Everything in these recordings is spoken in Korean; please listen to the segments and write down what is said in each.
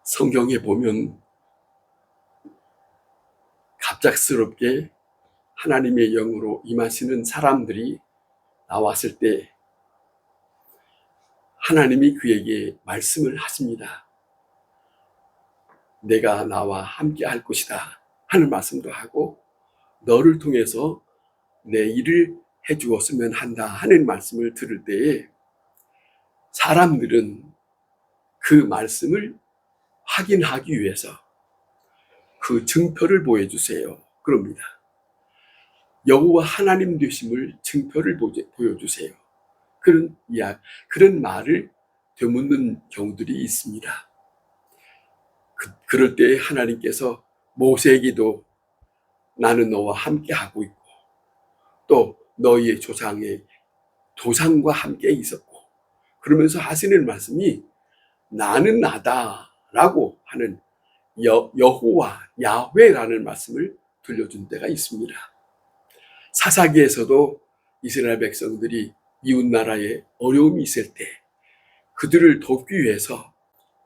성경에 보면 갑작스럽게 하나님의 영으로 임하시는 사람들이 나왔을 때 하나님이 그에게 말씀을 하십니다. 내가 나와 함께 할 것이다 하는 말씀도 하고, 너를 통해서 내 일을 해주었으면 한다 하는 말씀을 들을 때에 사람들은 그 말씀을 확인하기 위해서 그 증표를 보여주세요 그럽니다. 여호와 하나님 되심을 증표를 보여주세요. 그런 말을 되묻는 경우들이 있습니다. 그럴 때 하나님께서 모세에게도 나는 너와 함께 하고 있고, 또 너희의 조상의 도상과 함께 있었고, 그러면서 하시는 말씀이 나는 나다라고 하는 여호와 야훼라는 말씀을 들려준 때가 있습니다. 사사기에서도 이스라엘 백성들이 이웃나라에 어려움이 있을 때 그들을 돕기 위해서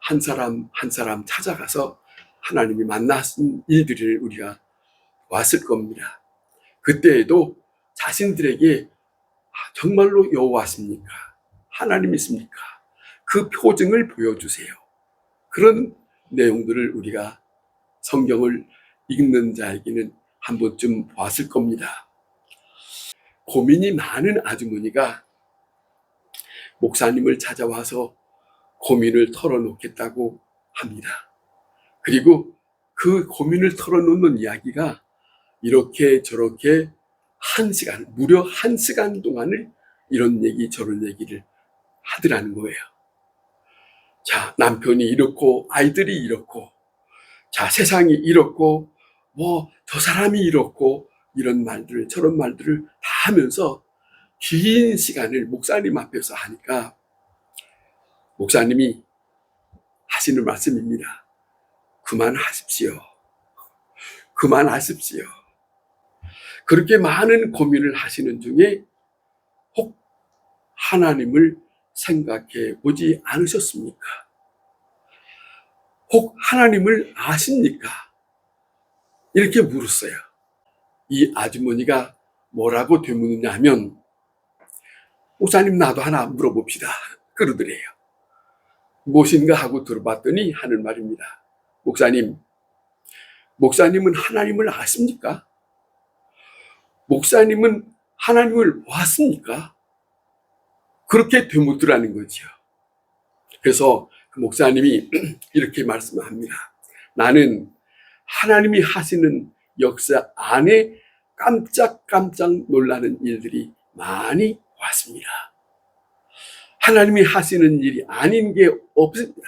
한 사람 한 사람 찾아가서 하나님이 만나신 일들을 우리가 왔을 겁니다. 그때에도 자신들에게 정말로 여호와십니까? 하나님이십니까? 그 표징을 보여주세요. 그런 내용들을 우리가 성경을 읽는 자에게는 한 번쯤 봤을 겁니다. 고민이 많은 아주머니가 목사님을 찾아와서 고민을 털어놓겠다고 합니다. 그리고 그 고민을 털어놓는 이야기가 이렇게 저렇게 무려 1시간 동안을 이런 얘기 저런 얘기를 하더라는 거예요. 자, 남편이 이렇고 아이들이 이렇고, 자, 세상이 이렇고, 저 사람이 이렇고, 이런 말들을 저런 말들을 다 하면서 긴 시간을 목사님 앞에서 하니까 목사님이 하시는 말씀입니다. 그만하십시오. 그만하십시오. 그렇게 많은 고민을 하시는 중에 혹 하나님을 생각해 보지 않으셨습니까? 혹 하나님을 아십니까? 이렇게 물었어요. 이 아주머니가 뭐라고 되묻느냐 하면, 목사님 나도 하나 물어봅시다 그러더래요. 무엇인가 하고 들어봤더니 하는 말입니다. 목사님은 하나님을 아십니까? 목사님은 하나님을 보았습니까? 그렇게 되묻더라는 거죠. 그래서 그 목사님이 이렇게 말씀합니다. 나는 하나님이 하시는 역사 안에 깜짝깜짝 놀라는 일들이 많이 왔습니다. 하나님이 하시는 일이 아닌 게 없습니다.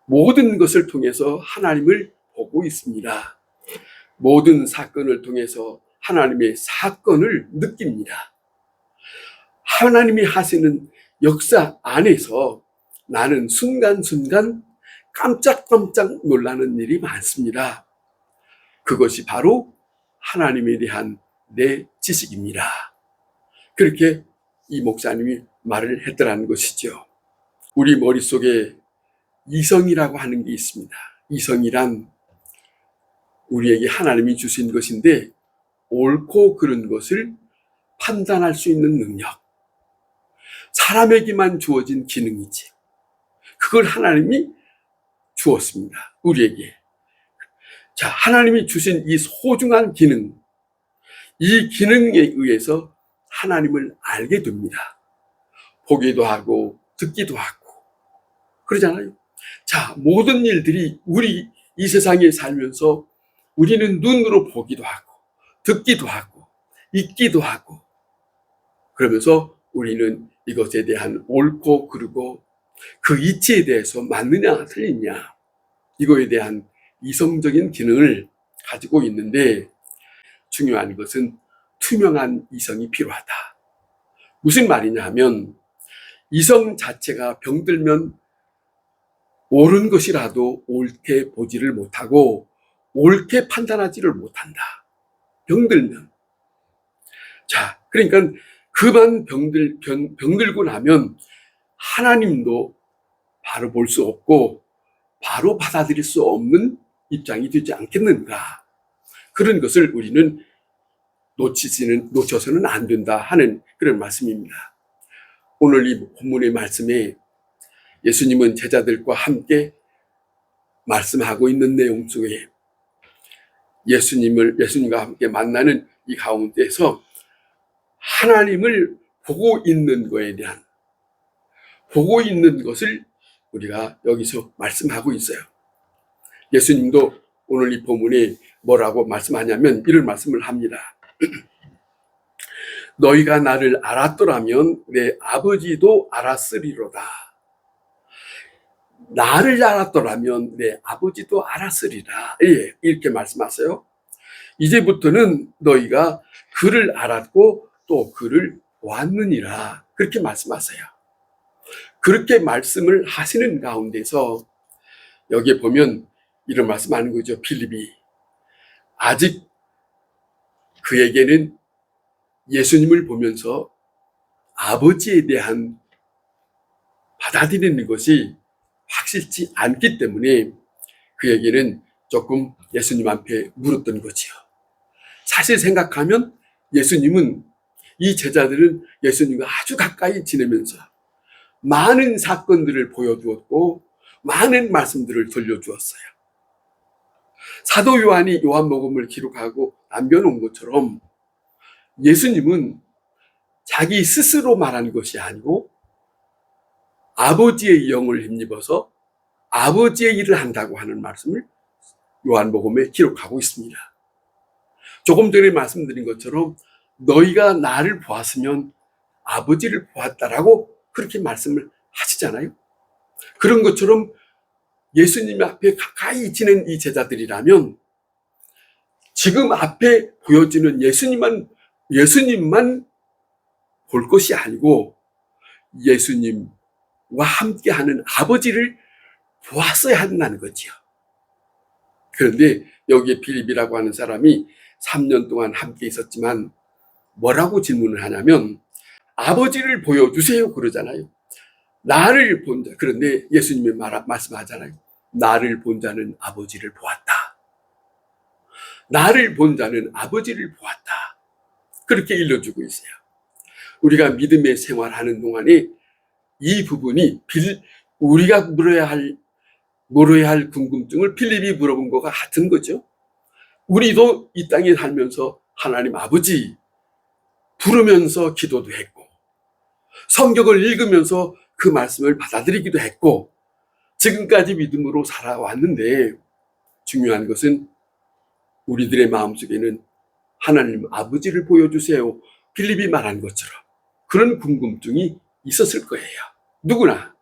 모든 것을 통해서 하나님을 보고 있습니다. 모든 사건을 통해서 하나님의 사건을 느낍니다. 하나님이 하시는 역사 안에서 나는 순간순간 깜짝깜짝 놀라는 일이 많습니다. 그것이 바로 하나님에 대한 내 지식입니다. 그렇게 이 목사님이 말을 했더라는 것이죠. 우리 머릿속에 이성이라고 하는 게 있습니다. 이성이란 우리에게 하나님이 주신 것인데, 옳고 그른 것을 판단할 수 있는 능력, 사람에게만 주어진 기능이지 그걸 하나님이 주었습니다. 우리에게. 자, 하나님이 주신 이 소중한 기능, 이 기능에 의해서 하나님을 알게 됩니다. 보기도 하고 듣기도 하고 그러잖아요. 자, 모든 일들이 우리 이 세상에 살면서 우리는 눈으로 보기도 하고 듣기도 하고 읽기도 하고, 그러면서 우리는 이것에 대한 옳고 그르고 그 이치에 대해서 맞느냐 틀리냐, 이거에 대한 이성적인 기능을 가지고 있는데, 중요한 것은 투명한 이성이 필요하다. 무슨 말이냐 하면, 이성 자체가 병들면 옳은 것이라도 옳게 보지를 못하고 옳게 판단하지를 못한다. 병들면. 자, 그러니까 그만 병들고 나면 하나님도 바로 볼 수 없고 바로 받아들일 수 없는 입장이 되지 않겠는가. 그런 것을 우리는 놓쳐서는 안 된다 하는 그런 말씀입니다. 오늘 이 본문의 말씀에 예수님은 제자들과 함께 말씀하고 있는 내용 속에 예수님과 함께 만나는 이 가운데서 하나님을 보고 있는 것을 우리가 여기서 말씀하고 있어요. 예수님도 오늘 이 본문에 뭐라고 말씀하냐면 이런 말씀을 합니다. 너희가 나를 알았더라면 내 아버지도 알았으리로다. 나를 알았더라면 내 아버지도 알았으리라. 예, 이렇게 말씀하세요. 이제부터는 너희가 그를 알았고 또 그를 보았느니라. 그렇게 말씀하세요. 그렇게 말씀을 하시는 가운데서 여기에 보면 이런 말씀하는 거죠. 빌립이 아직 그에게는 예수님을 보면서 아버지에 대한 받아들이는 것이 확실치 않기 때문에 그에게는 조금 예수님 앞에 물었던 거지요. 사실 생각하면 예수님은 이 제자들은 예수님과 아주 가까이 지내면서 많은 사건들을 보여주었고 많은 말씀들을 들려주었어요. 사도 요한이 요한복음을 기록하고 남겨놓은 것처럼 예수님은 자기 스스로 말하는 것이 아니고 아버지의 영을 힘입어서 아버지의 일을 한다고 하는 말씀을 요한복음에 기록하고 있습니다. 조금 전에 말씀드린 것처럼 너희가 나를 보았으면 아버지를 보았다라고 그렇게 말씀을 하시잖아요. 그런 것처럼 예수님 앞에 가까이 지낸 이 제자들이라면 지금 앞에 보여지는 예수님만 볼 것이 아니고 예수님과 함께하는 아버지를 보았어야 한다는 거지요. 그런데 여기에 빌립이라고 하는 사람이 3년 동안 함께 있었지만 뭐라고 질문을 하냐면 아버지를 보여주세요 그러잖아요. 나를 본 자, 그런데 예수님이 말씀하잖아요. 나를 본 자는 아버지를 보았다. 나를 본 자는 아버지를 보았다. 그렇게 일러주고 있어요. 우리가 믿음의 생활하는 동안에 이 부분이 우리가 물어야 할 궁금증을 빌립이 물어본 것과 같은 거죠. 우리도 이 땅에 살면서 하나님 아버지 부르면서 기도도 했고 성경을 읽으면서 그 말씀을 받아들이기도 했고 지금까지 믿음으로 살아왔는데 중요한 것은 우리들의 마음속에는 하나님 아버지를 보여주세요. 빌립이 말한 것처럼 그런 궁금증이 있었을 거예요. 누구나.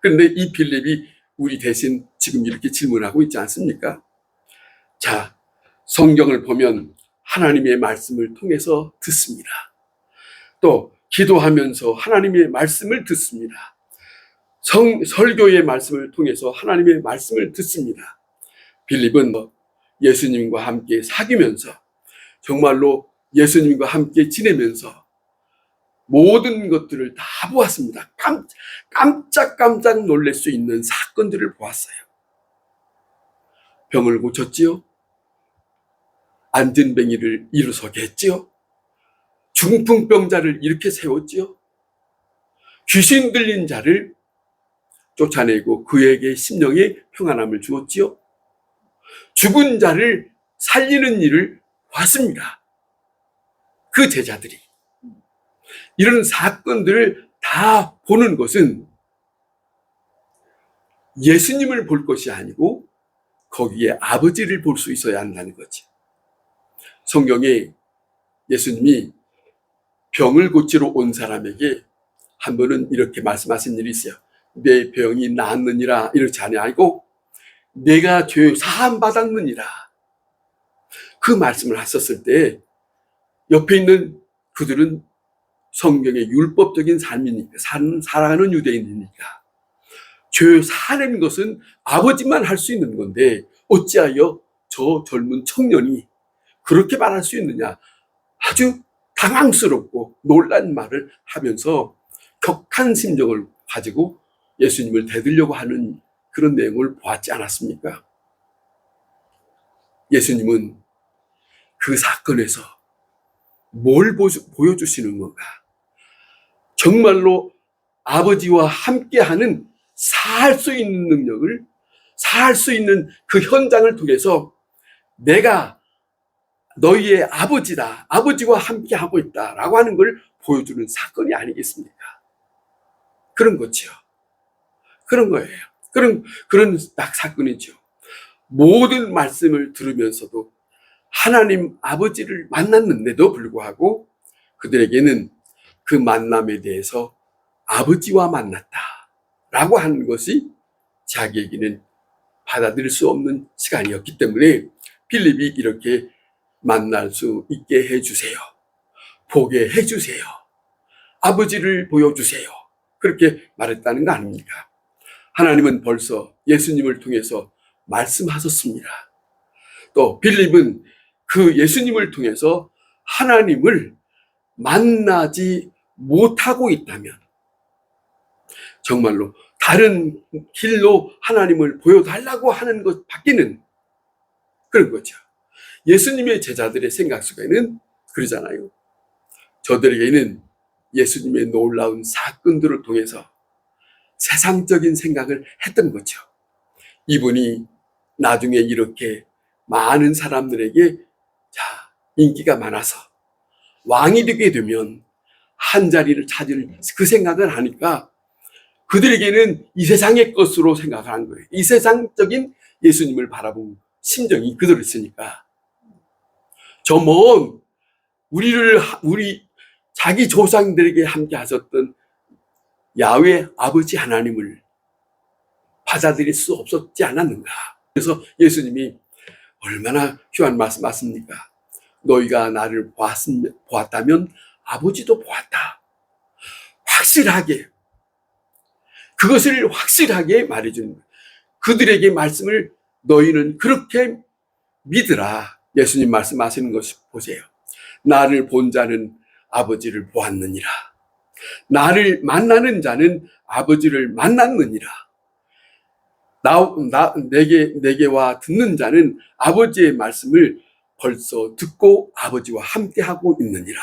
그런데 이 빌립이 우리 대신 지금 이렇게 질문하고 있지 않습니까? 자, 성경을 보면 하나님의 말씀을 통해서 듣습니다. 또 기도하면서 하나님의 말씀을 듣습니다. 설교의 말씀을 통해서 하나님의 말씀을 듣습니다. 빌립은 예수님과 함께 사귀면서 정말로 예수님과 함께 지내면서 모든 것들을 다 보았습니다. 깜짝 놀랄 수 있는 사건들을 보았어요. 병을 고쳤지요. 안진뱅이를 일어서게 했지요. 중풍병자를 이렇게 세웠지요. 귀신 들린 자를 쫓아내고 그에게 심령의 평안함을 주었지요. 죽은 자를 살리는 일을 봤습니다. 그 제자들이. 이런 사건들을 다 보는 것은 예수님을 볼 것이 아니고 거기에 아버지를 볼 수 있어야 한다는 거지. 성경에 예수님이 병을 고치러 온 사람에게 한 번은 이렇게 말씀하신 일이 있어요. 내 병이 나았느니라 이렇지 아니하고 내가 죄 사함 받았느니라. 그 말씀을 하셨을 때 옆에 있는 그들은 성경의 율법적인 삶이니까 살아가는 유대인이니까 죄 사는 것은 아버지만 할 수 있는 건데 어찌하여 저 젊은 청년이 그렇게 말할 수 있느냐. 아주 당황스럽고 놀란 말을 하면서 격한 심정을 가지고 예수님을 대들려고 하는 그런 내용을 보았지 않았습니까? 예수님은 그 사건에서 뭘 보여주시는 건가? 정말로 아버지와 함께하는 살 수 있는 능력을, 살 수 있는 그 현장을 통해서 내가 너희의 아버지다, 아버지와 함께하고 있다라고 하는 걸 보여주는 사건이 아니겠습니까? 그런 거죠. 그런 거예요. 그런 딱 사건이죠. 모든 말씀을 들으면서도 하나님 아버지를 만났는데도 불구하고 그들에게는 그 만남에 대해서 아버지와 만났다라고 하는 것이 자기에게는 받아들일 수 없는 시간이었기 때문에 빌립이 이렇게 만날 수 있게 해주세요. 보게 해주세요. 아버지를 보여주세요. 그렇게 말했다는 거 아닙니까? 하나님은 벌써 예수님을 통해서 말씀하셨습니다. 또 빌립은 그 예수님을 통해서 하나님을 만나지 못하고 있다면 정말로 다른 길로 하나님을 보여달라고 하는 것 밖에는 그런 거죠. 예수님의 제자들의 생각 속에는 그러잖아요. 저들에게는 예수님의 놀라운 사건들을 통해서 세상적인 생각을 했던 거죠. 이분이 나중에 이렇게 많은 사람들에게 인기가 많아서 왕이 되게 되면 한 자리를 찾을 그 생각을 하니까 그들에게는 이 세상의 것으로 생각한 거예요. 이 세상적인 예수님을 바라본 심정이 그대로 있으니까 저 먼 우리 자기 조상들에게 함께 하셨던 야훼 아버지 하나님을 받아들일 수 없었지 않았는가. 그래서 예수님이 얼마나 귀한 말씀하십니까? 너희가 나를 보았다면 아버지도 보았다. 확실하게 그것을 확실하게 말해주는 거예요. 그들에게 말씀을 너희는 그렇게 믿으라. 예수님 말씀하시는 것을 보세요. 나를 본 자는 아버지를 보았느니라. 나를 만나는 자는 아버지를 만났느니라. 내게와 듣는 자는 아버지의 말씀을 벌써 듣고 아버지와 함께하고 있느니라.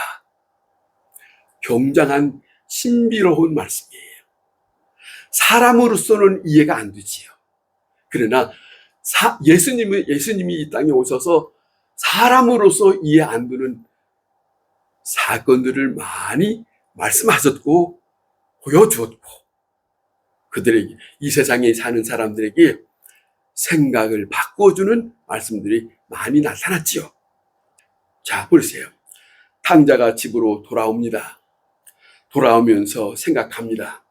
굉장한 신비로운 말씀이에요. 사람으로서는 이해가 안 되지요. 그러나 예수님이 이 땅에 오셔서 사람으로서 이해 안 되는 사건들을 많이 말씀하셨고 보여주었고 그들에게 이 세상에 사는 사람들에게 생각을 바꿔주는 말씀들이 많이 나타났지요. 자, 보세요. 탕자가 집으로 돌아옵니다. 돌아오면서 생각합니다.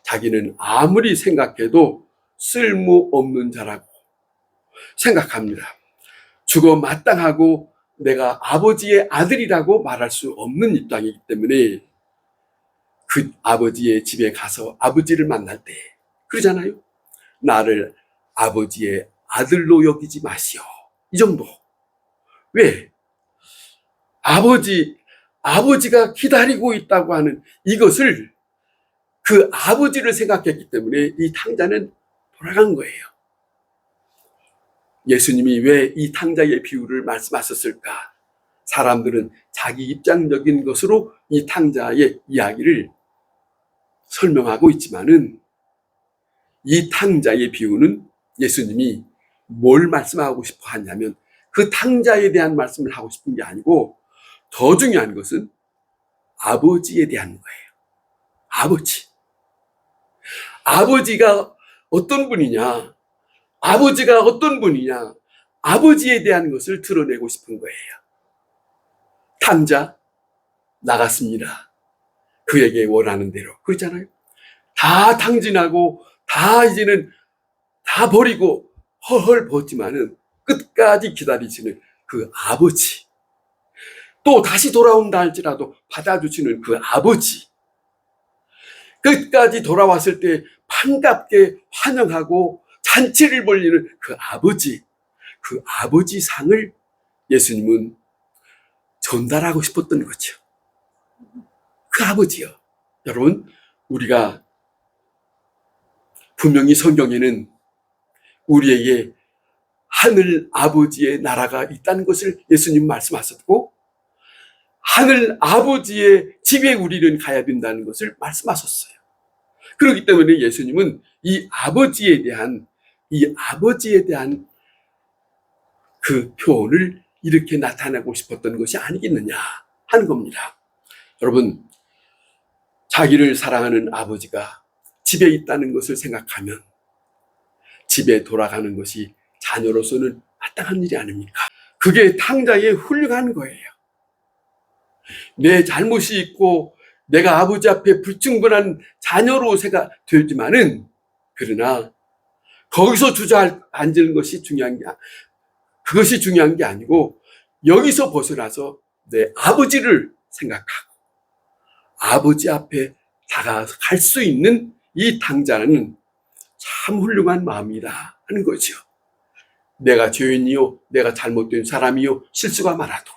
자기는 아무리 생각해도 쓸모없는 자라고 생각합니다. 죽어 마땅하고 내가 아버지의 아들이라고 말할 수 없는 입장이기 때문에 그 아버지의 집에 가서 아버지를 만날 때 그러잖아요. 나를 아버지의 아들로 여기지 마시오. 이 정도. 왜? 아버지가 기다리고 있다고 하는 이것을 그 아버지를 생각했기 때문에 이 탕자는 돌아간 거예요. 예수님이 왜 이 탕자의 비유를 말씀하셨을까? 사람들은 자기 입장적인 것으로 이 탕자의 이야기를 설명하고 있지만은 이 탕자의 비유는 예수님이 뭘 말씀하고 싶어 하냐면 그 탕자에 대한 말씀을 하고 싶은 게 아니고 더 중요한 것은 아버지에 대한 거예요. 아버지가 어떤 분이냐? 아버지가 어떤 분이냐? 아버지에 대한 것을 드러내고 싶은 거예요. 탕자 나갔습니다. 그에게 원하는 대로. 그렇잖아요. 다 탕진하고 다 이제는 다 버리고 헐헐 벗지만은 끝까지 기다리시는 그 아버지. 또 다시 돌아온다 할지라도 받아주시는 그 아버지. 끝까지 돌아왔을 때 반갑게 환영하고 잔치를 벌리는 그 아버지. 그 아버지 상을 예수님은 전달하고 싶었던 거죠. 그 아버지요. 여러분, 우리가 분명히 성경에는 우리에게 하늘 아버지의 나라가 있다는 것을 예수님 말씀하셨고, 하늘 아버지의 집에 우리는 가야 된다는 것을 말씀하셨어요. 그렇기 때문에 예수님은 이 아버지에 대한 그 표현을 이렇게 나타내고 싶었던 것이 아니겠느냐 하는 겁니다. 여러분, 자기를 사랑하는 아버지가 집에 있다는 것을 생각하면 집에 돌아가는 것이 자녀로서는 마땅한 일이 아닙니까? 그게 탕자의 훌륭한 거예요. 내 잘못이 있고 내가 아버지 앞에 불충분한 자녀로 되지만은, 그러나 거기서 주저앉는 것이 그것이 중요한 게 아니고, 여기서 벗어나서 내 아버지를 생각하고 아버지 앞에 다가갈 수 있는 이 탕자는 참 훌륭한 마음이다 하는 거죠. 내가 죄인이요, 내가 잘못된 사람이요, 실수가 많아도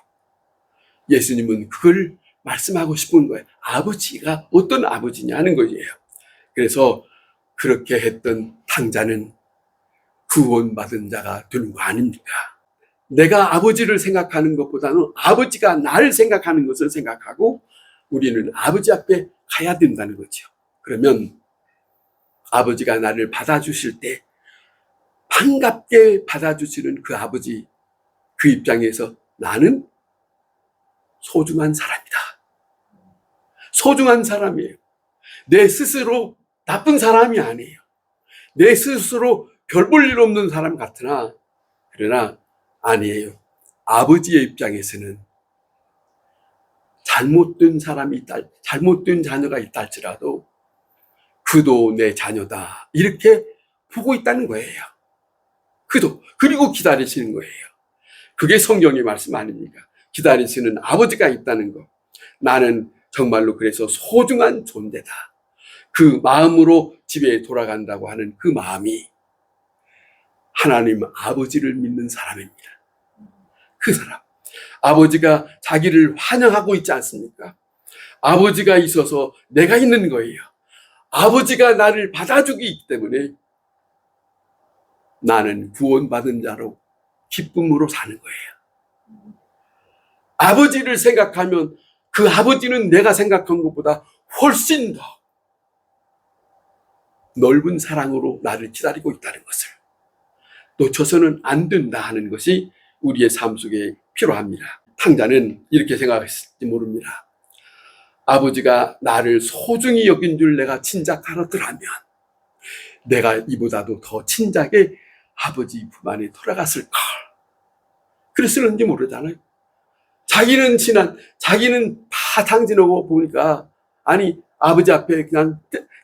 예수님은 그걸 말씀하고 싶은 거예요. 아버지가 어떤 아버지냐는 거예요. 그래서 그렇게 했던 탕자는 구원받은 자가 되는 거 아닙니까? 내가 아버지를 생각하는 것보다는 아버지가 나를 생각하는 것을 생각하고 우리는 아버지 앞에 가야 된다는 거죠. 그러면 아버지가 나를 받아주실 때 반갑게 받아주시는 그 아버지, 그 입장에서 나는 소중한 사람이다. 소중한 사람이에요. 내 스스로 나쁜 사람이 아니에요. 내 스스로 별 볼 일 없는 사람 같으나, 그러나 아니에요. 아버지의 입장에서는 잘못된 자녀가 있다 할지라도 그도 내 자녀다, 이렇게 보고 있다는 거예요. 그리고 기다리시는 거예요. 그게 성경의 말씀 아닙니까? 기다리시는 아버지가 있다는 거. 나는 정말로 그래서 소중한 존재다. 그 마음으로 집에 돌아간다고 하는 그 마음이 하나님 아버지를 믿는 사람입니다. 그 사람. 아버지가 자기를 환영하고 있지 않습니까? 아버지가 있어서 내가 있는 거예요. 아버지가 나를 받아주기 때문에 나는 구원받은 자로 기쁨으로 사는 거예요. 아버지를 생각하면 그 아버지는 내가 생각한 것보다 훨씬 더 넓은 사랑으로 나를 기다리고 있다는 것을 놓쳐서는 안 된다 하는 것이 우리의 삶 속에 필요합니다. 탕자는 이렇게 생각했을지 모릅니다. 아버지가 나를 소중히 여긴 줄 내가 짐작하더라면 내가 이보다도 더 진작에 아버지 품 안에 돌아갔을 걸. 그랬을는지 모르잖아요. 자기는 다 탕진하고 보니까, 아니, 아버지 앞에 그냥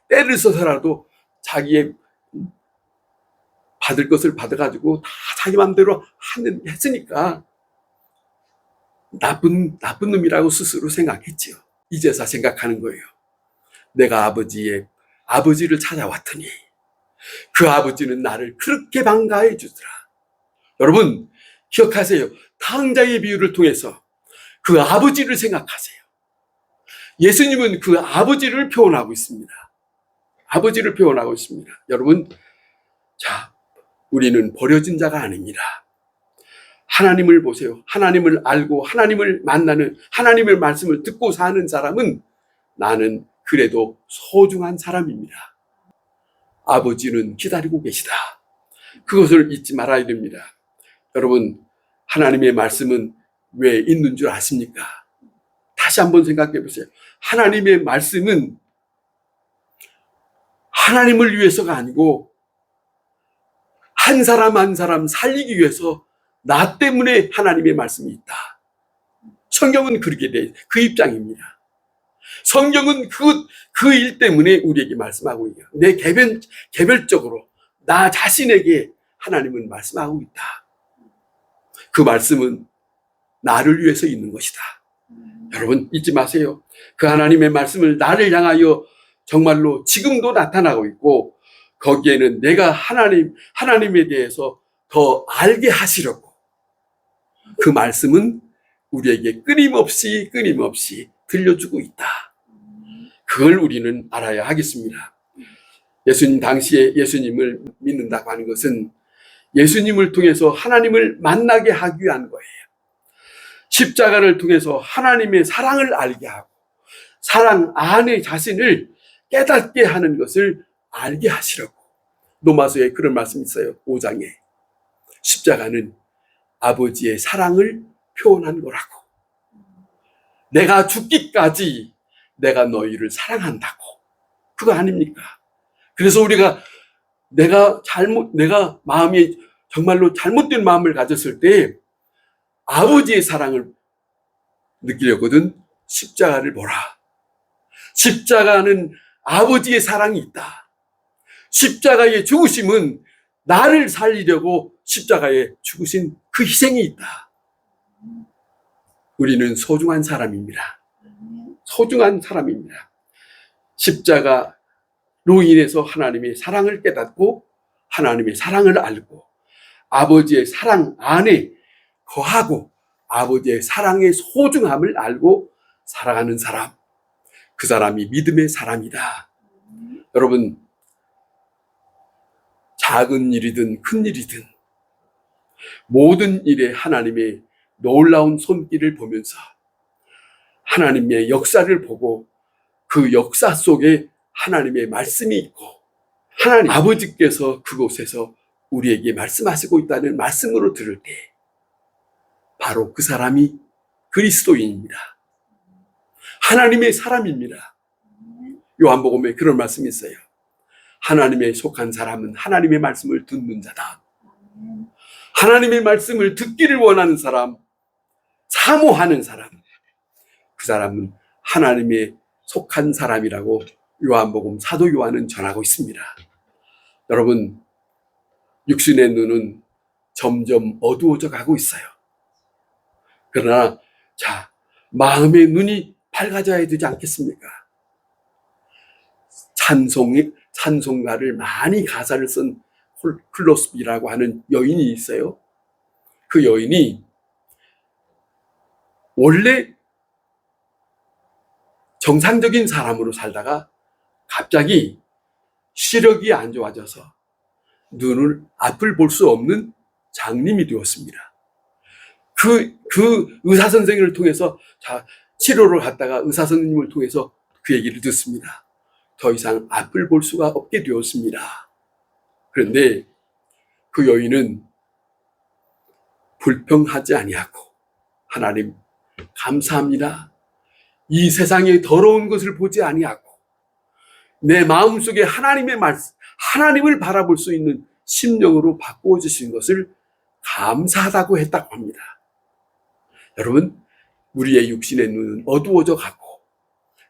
때를 써서라도 자기의 받을 것을 받아가지고 다 자기 마음대로 했으니까 나쁜 놈이라고 스스로 생각했지요. 이제서 생각하는 거예요. 내가 아버지를 찾아왔더니 그 아버지는 나를 그렇게 반가워해 주더라. 여러분, 기억하세요. 탕자의 비유를 통해서 그 아버지를 생각하세요. 예수님은 그 아버지를 표현하고 있습니다. 아버지를 표현하고 있습니다. 여러분, 자, 우리는 버려진 자가 아닙니다. 하나님을 보세요. 하나님을 알고 하나님을 만나는, 하나님의 말씀을 듣고 사는 사람은 나는 그래도 소중한 사람입니다. 아버지는 기다리고 계시다. 그것을 잊지 말아야 됩니다. 여러분, 하나님의 말씀은 왜 있는 줄 아십니까? 다시 한번 생각해 보세요. 하나님의 말씀은 하나님을 위해서가 아니고 한 사람 한 사람 살리기 위해서 나 때문에 하나님의 말씀이 있다. 성경은 그렇게 돼, 그 입장입니다. 성경은 그 일 때문에 우리에게 말씀하고 있어요. 내 개별적으로 나 자신에게 하나님은 말씀하고 있다. 그 말씀은 나를 위해서 있는 것이다. 여러분, 잊지 마세요. 그 하나님의 말씀을 나를 향하여 정말로 지금도 나타나고 있고, 거기에는 내가 하나님에 대해서 더 알게 하시려고 그 말씀은 우리에게 끊임없이 들려주고 있다. 그걸 우리는 알아야 하겠습니다. 예수님 당시에 예수님을 믿는다고 하는 것은 예수님을 통해서 하나님을 만나게 하기 위한 거예요. 십자가를 통해서 하나님의 사랑을 알게 하고 사랑 안에 자신을 깨닫게 하는 것을 알게 하시라고. 로마서에 그런 말씀이 있어요. 5장에. 십자가는 아버지의 사랑을 표현한 거라고. 내가 죽기까지 내가 너희를 사랑한다고. 그거 아닙니까? 그래서 우리가 내가 마음이 정말로 잘못된 마음을 가졌을 때 아버지의 사랑을 느끼려거든 십자가를 보라. 십자가는 아버지의 사랑이 있다. 십자가의 죽으심은 나를 살리려고 십자가에 죽으신 그 희생이 있다. 우리는 소중한 사람입니다. 소중한 사람입니다. 십자가로 인해서 하나님의 사랑을 깨닫고 하나님의 사랑을 알고 아버지의 사랑 안에 거하고 아버지의 사랑의 소중함을 알고 살아가는 사람, 그 사람이 믿음의 사람이다. 여러분, 작은 일이든 큰 일이든 모든 일에 하나님의 놀라운 손길을 보면서 하나님의 역사를 보고 그 역사 속에 하나님의 말씀이 있고 하나님 아버지께서 그곳에서 우리에게 말씀하시고 있다는 말씀으로 들을 때 바로 그 사람이 그리스도인입니다. 하나님의 사람입니다. 요한복음에 그런 말씀이 있어요. 하나님에 속한 사람은 하나님의 말씀을 듣는 자다. 하나님의 말씀을 듣기를 원하는 사람, 사모하는 사람, 그 사람은 하나님에 속한 사람이라고 요한복음 사도 요한은 전하고 있습니다. 여러분, 육신의 눈은 점점 어두워져 가고 있어요. 그러나 마음의 눈이 밝아져야 되지 않겠습니까? 찬송가를 많이 가사를 쓴 클로스비라고 하는 여인이 있어요. 그 여인이 원래 정상적인 사람으로 살다가 갑자기 시력이 안 좋아져서 앞을 볼 수 없는 장님이 되었습니다. 그 의사 선생님을 통해서 치료를 갔다가 의사 선생님을 통해서 그 얘기를 듣습니다. 더 이상 앞을 볼 수가 없게 되었습니다. 그런데 그 여인은 불평하지 아니하고 하나님 감사합니다. 이 세상의 더러운 것을 보지 아니하고 내 마음속에 하나님의 말씀, 하나님을 바라볼 수 있는 심령으로 바꾸어 주신 것을 감사하다고 했다고 합니다. 여러분, 우리의 육신의 눈은 어두워져 가고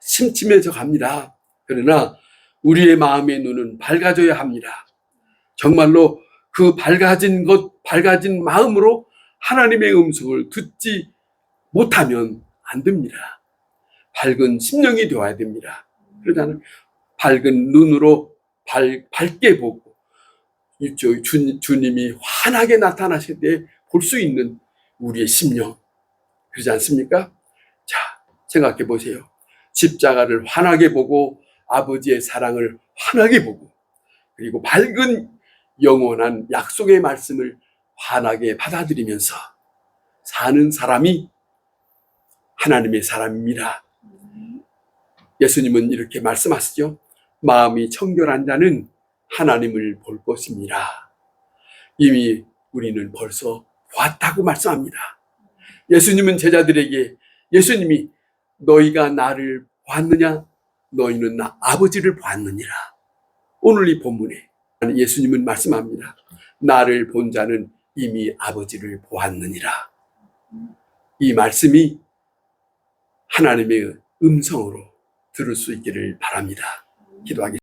침침해져 갑니다. 그러나 우리의 마음의 눈은 밝아져야 합니다. 정말로 그 밝아진 마음으로 하나님의 음성을 듣지 못하면 안 됩니다. 밝은 심령이 되어야 됩니다. 그러자는 밝은 눈으로 밝게 보고 주님이 환하게 나타나실 때 볼 수 있는 우리의 심령, 그러지 않습니까? 생각해 보세요. 십자가를 환하게 보고 아버지의 사랑을 환하게 보고 그리고 밝은 영원한 약속의 말씀을 환하게 받아들이면서 사는 사람이 하나님의 사람입니다. 예수님은 이렇게 말씀하시죠. 마음이 청결한 자는 하나님을 볼 것입니다. 이미 우리는 벌써 보았다고 말씀합니다. 예수님은 제자들에게 예수님이 너희가 나를 보았느냐? 너희는 나 아버지를 보았느니라. 오늘 이 본문에 예수님은 말씀합니다. 나를 본 자는 이미 아버지를 보았느니라. 이 말씀이 하나님의 음성으로 들을 수 있기를 바랍니다. 기도하겠습니다.